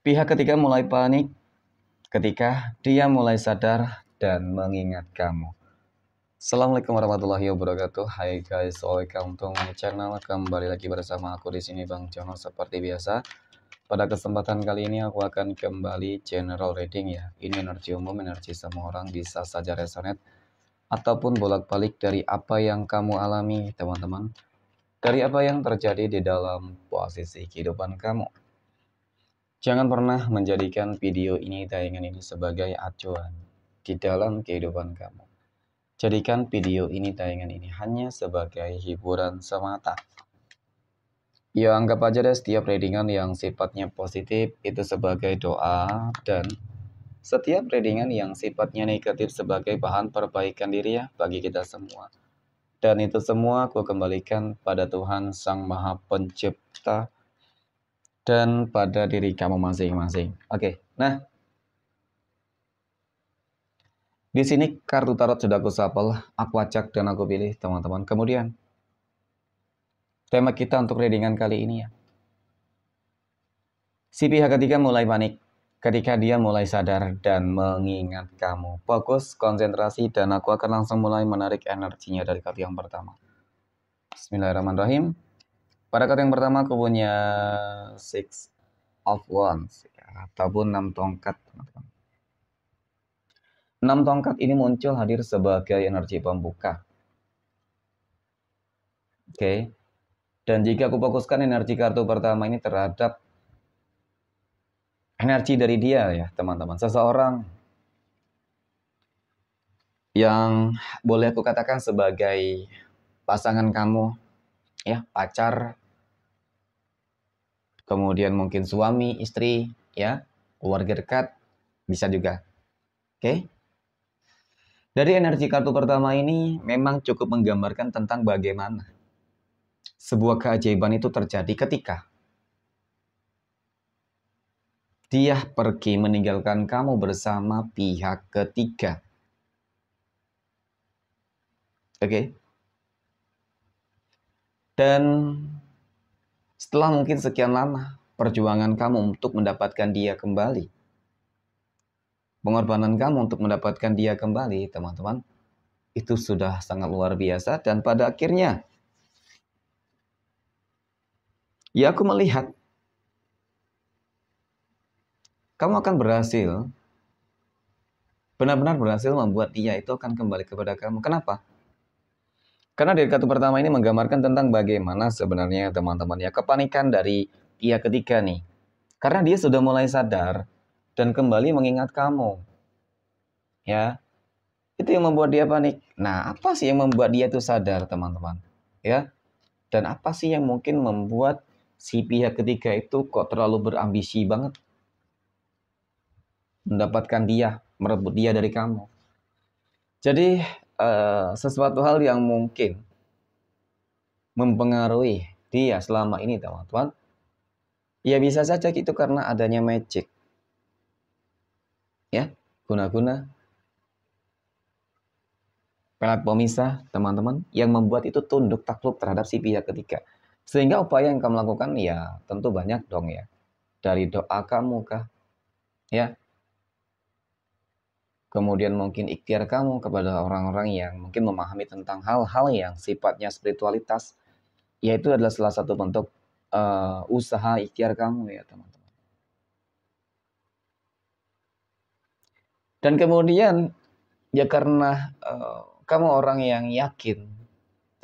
Pihak ketiga mulai panik ketika dia mulai sadar dan mengingat kamu. Assalamualaikum warahmatullahi wabarakatuh. Hai guys, welcome to my channel. Kembali lagi bersama aku di sini Bang Jono seperti biasa. Pada kesempatan kali ini aku akan kembali general reading ya. Ini energi umum, energi semua orang bisa saja resonate ataupun bolak-balik dari apa yang kamu alami, teman-teman. Dari apa yang terjadi di dalam posisi kehidupan kamu. Jangan pernah menjadikan video ini, tayangan ini sebagai acuan di dalam kehidupan kamu. Jadikan video ini, tayangan ini hanya sebagai hiburan semata. Ya anggap aja deh setiap readingan yang sifatnya positif itu sebagai doa, dan setiap readingan yang sifatnya negatif sebagai bahan perbaikan diri ya bagi kita semua. Dan itu semua aku kembalikan pada Tuhan Sang Maha Pencipta dan pada diri kamu masing-masing. Oke, nah di sini kartu tarot sudah aku shuffle, aku acak dan aku pilih teman-teman. Kemudian tema kita untuk readingan kali ini ya. Si pihak ketiga mulai panik ketika dia mulai sadar dan mengingat kamu. Fokus, konsentrasi, dan aku akan langsung mulai menarik energinya dari kartu yang pertama. Bismillahirrahmanirrahim. Pada kartu yang pertama aku punya Six of Wands ya, ataupun 6 tongkat teman-teman. 6 tongkat ini muncul hadir sebagai energi pembuka. Oke. Dan jika aku fokuskan energi kartu pertama ini terhadap energi dari dia ya teman-teman. Seseorang yang boleh aku katakan sebagai pasangan kamu ya, pacar, kemudian mungkin suami, istri ya, keluarga dekat, bisa juga. Oke. Dari energi kartu pertama ini memang cukup menggambarkan tentang bagaimana sebuah keajaiban itu terjadi ketika dia pergi meninggalkan kamu bersama pihak ketiga. Oke. Dan setelah mungkin sekian lama perjuangan kamu untuk mendapatkan dia kembali, pengorbanan kamu untuk mendapatkan dia kembali, teman-teman, itu sudah sangat luar biasa. Dan pada akhirnya ya aku melihat kamu akan berhasil, benar-benar berhasil membuat dia itu akan kembali kepada kamu. Kenapa? Karena dari kartu pertama ini menggambarkan tentang bagaimana sebenarnya teman-teman ya kepanikan dari pihak ketiga nih. Karena dia sudah mulai sadar dan kembali mengingat kamu. Ya, itu yang membuat dia panik. Nah, apa sih yang membuat dia itu sadar teman-teman? Ya, dan apa sih yang mungkin membuat si pihak ketiga itu kok terlalu berambisi banget mendapatkan dia, merebut dia dari kamu. Jadi sesuatu hal yang mungkin mempengaruhi dia selama ini teman-teman, ya bisa saja itu karena adanya magic. Ya, guna-guna pelat pemisah teman-teman yang membuat itu tunduk takluk terhadap si pihak ketiga. Sehingga upaya yang kamu lakukan ya tentu banyak dong ya. Dari doa kamu kah? Ya. Kemudian mungkin ikhtiar kamu kepada orang-orang yang mungkin memahami tentang hal-hal yang sifatnya spiritualitas. Yaitu adalah salah satu bentuk usaha ikhtiar kamu ya teman-teman. Dan kemudian ya karena kamu orang yang yakin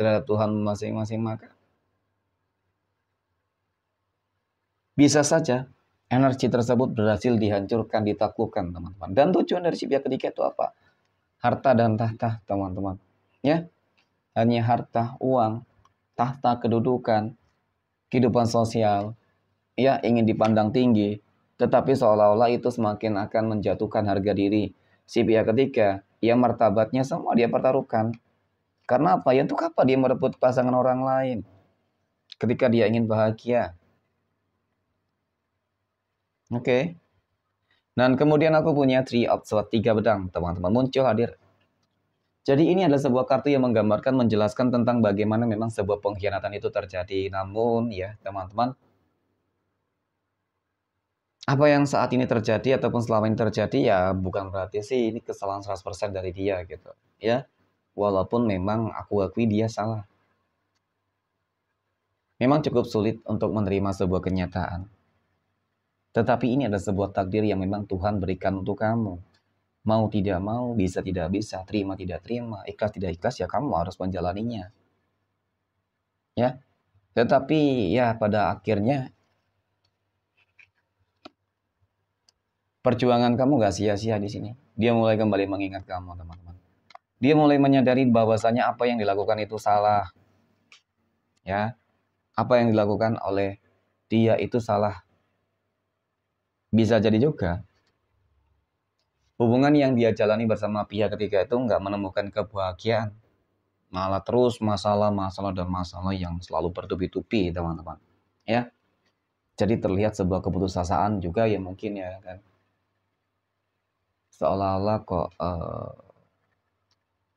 terhadap Tuhan masing-masing, maka bisa saja energi tersebut berhasil dihancurkan, ditaklukkan teman-teman. Dan tujuan dari si pihak ketiga itu apa? Harta dan tahta teman-teman. Ya, hanya harta, uang, tahta, kedudukan, kehidupan sosial, ya ingin dipandang tinggi, tetapi seolah-olah itu semakin akan menjatuhkan harga diri si pihak ketiga, yang martabatnya semua dia pertaruhkan. Karena apa? Ya untuk apa dia merebut pasangan orang lain ketika dia ingin bahagia? Oke. Dan kemudian aku punya Three of Swords, 3 pedang, teman-teman, muncul hadir. Jadi ini adalah sebuah kartu yang menggambarkan, menjelaskan tentang bagaimana memang sebuah pengkhianatan itu terjadi. Namun ya teman-teman, Apa yang saat ini terjadi ataupun selama ini terjadi ya bukan berarti sih ini kesalahan 100% dari dia gitu. Ya, walaupun memang aku akui dia salah. Memang cukup sulit untuk menerima sebuah kenyataan. Tetapi ini adalah sebuah takdir yang memang Tuhan berikan untuk kamu. Mau tidak mau, bisa tidak bisa, terima tidak terima, ikhlas tidak ikhlas ya kamu harus menjalaninya. Ya, tetapi ya pada akhirnya perjuangan kamu gak sia-sia di sini. Dia mulai kembali mengingat kamu, teman-teman. Dia mulai menyadari bahwasanya apa yang dilakukan itu salah. Ya, apa yang dilakukan oleh dia itu salah. Bisa jadi juga hubungan yang dia jalani bersama pihak ketiga itu nggak menemukan kebahagiaan. Malah terus masalah dan masalah yang selalu bertubi-tubi, teman-teman. Ya, jadi terlihat sebuah keputusasaan juga ya mungkin ya kan. Seolah-olah kok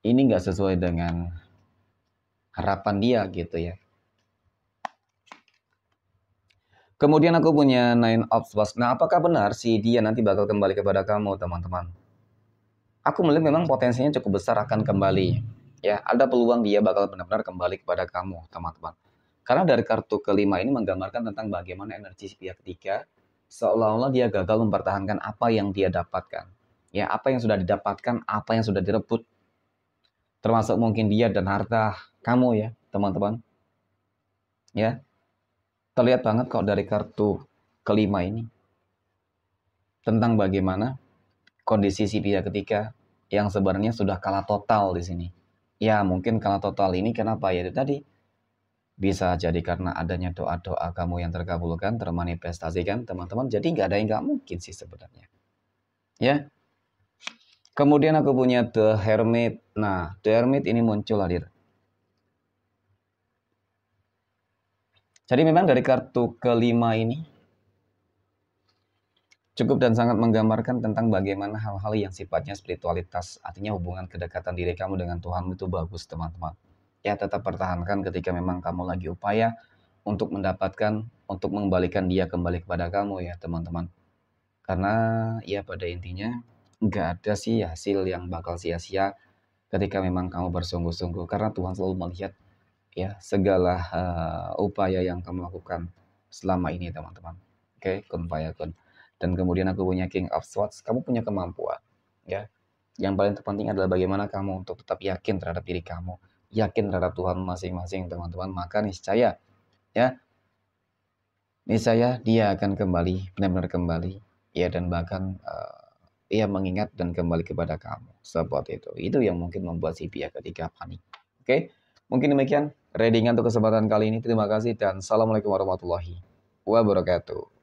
ini nggak sesuai dengan harapan dia gitu ya. Kemudian aku punya Nine of Swords. Nah, apakah benar si dia nanti bakal kembali kepada kamu, teman-teman? Aku melihat memang potensinya cukup besar akan kembali. Ya, ada peluang dia bakal benar-benar kembali kepada kamu, teman-teman. Karena dari kartu kelima ini menggambarkan tentang bagaimana energi pihak ketiga seolah-olah dia gagal mempertahankan apa yang dia dapatkan. Ya, apa yang sudah didapatkan, apa yang sudah direbut. Termasuk mungkin dia dan harta kamu ya, teman-teman. Ya, terlihat banget kok dari kartu kelima ini tentang bagaimana kondisi si pihak ketiga yang sebenarnya sudah kalah total di sini. Ya, mungkin kalah total ini kenapa ya itu tadi? Bisa jadi karena adanya doa-doa kamu yang terkabulkan, termanifestasikan, teman-teman. Jadi nggak ada yang nggak mungkin sih sebenarnya. Ya. Kemudian aku punya The Hermit. Nah, The Hermit ini muncul hadir. Jadi memang dari kartu kelima ini cukup dan sangat menggambarkan tentang bagaimana hal-hal yang sifatnya spiritualitas, artinya hubungan kedekatan diri kamu dengan Tuhan itu bagus, teman-teman. Ya, tetap pertahankan ketika memang kamu lagi upaya untuk mendapatkan, untuk mengembalikan dia kembali kepada kamu ya, teman-teman. Karena ya pada intinya nggak ada sih hasil yang bakal sia-sia ketika memang kamu bersungguh-sungguh. Karena Tuhan selalu melihat ya segala upaya yang kamu lakukan selama ini, teman-teman. Oke, kun fayakun. Dan kemudian aku punya King of Swords, kamu punya kemampuan ya. Yang paling terpenting adalah bagaimana kamu untuk tetap yakin terhadap diri kamu, yakin terhadap Tuhan masing-masing, teman-teman. Maka niscaya ya, niscaya dia akan kembali, benar-benar kembali ya, dan bahkan ia mengingat dan kembali kepada kamu seperti itu. Itu yang mungkin membuat si pihak ketiga panik. Oke, mungkin demikian readingan untuk kesempatan kali ini. Terima kasih dan assalamualaikum warahmatullahi wabarakatuh.